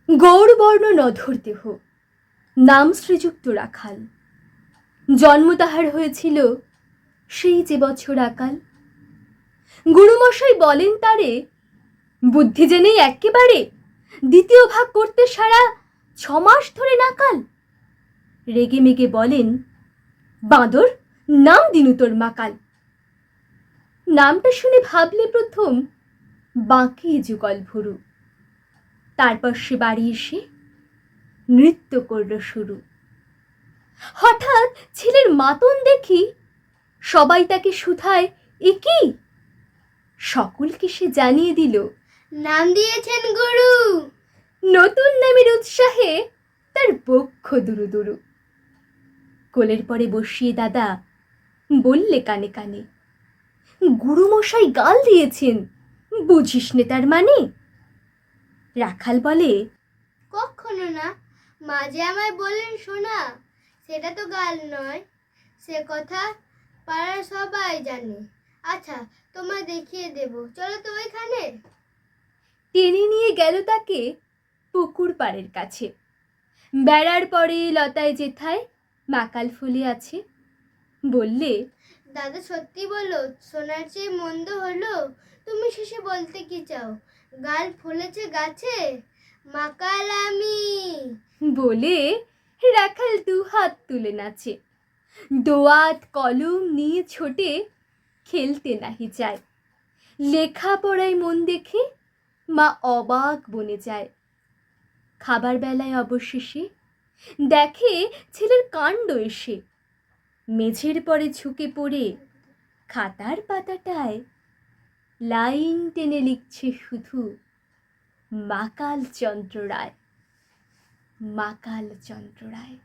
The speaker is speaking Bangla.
গৌরবর্ণ নধর দেহ, নাম শ্রীযুক্ত রাখাল। জন্ম তাহার হয়েছিল সেই যে বছর আকাল। গুরুমশাই বলেন তারে, বুদ্ধি জেনেই একেবারে দ্বিতীয় ভাগ করতে সারা 6 মাস ধরে নাকাল। রেগে মেগে বলেন, বাঁদর, নাম দিনু তোর মাকাল। নামটা শুনে ভাবলে প্রথম বাঁকি যুগল ভুরু, তারপর সে বাড়ি এসে নৃত্য করল শুরু। হঠাৎ ছেলের মাতন দেখি সবাই তাকে শুধায়, এ কি? সকলকে সে জানিয়ে দিল, নাম দিয়েছেন গুরু। নতুন নামের উৎসাহে তার বক্ষ দুরু দুরু। কোলের পরে বসিয়ে দাদা বললে কানে কানে, গুরুমশাই গাল দিয়েছেন, বুঝিস নে তার মানে। রাখাল বলে, কখনো না, মাঝে আমায় বললেন শোনা, সেটা তো গাল নয়, সে কথা পাড়ার সবাই জানে। আচ্ছা, তোমায় দেখিয়ে দেব, চলো তো ওইখানে। টেনে নিয়ে গেল তাকে পুকুর পাড়ের কাছে। বেড়ার পরে লতায় যেথায় মাকাল ফুলে আছে। বললে, দাদা সত্যি বলো, সোনার চেয়ে মন্দ হলো? তুমি শেষে বলতে কি চাও? গাল ফুলেছে গাছে, মাকাল আমি। বলে রাখাল 2 হাত তুলে নাচে। দোয়াত কলম নিয়ে ছোটে, খেলতে নাহি যায়। লেখা পড়ায় মন দেখে মা অবাক বনে যায়। খাবার বেলায় অবশেষে দেখে ছেলের কাণ্ড এসে, মেঝের পরে ঝুঁকে পড়ে খাতার পাতাটায় লাইন টেনে লিখছে শুধু, মাকাল চন্দ্র রায়, মাকাল চন্দ্র রায়।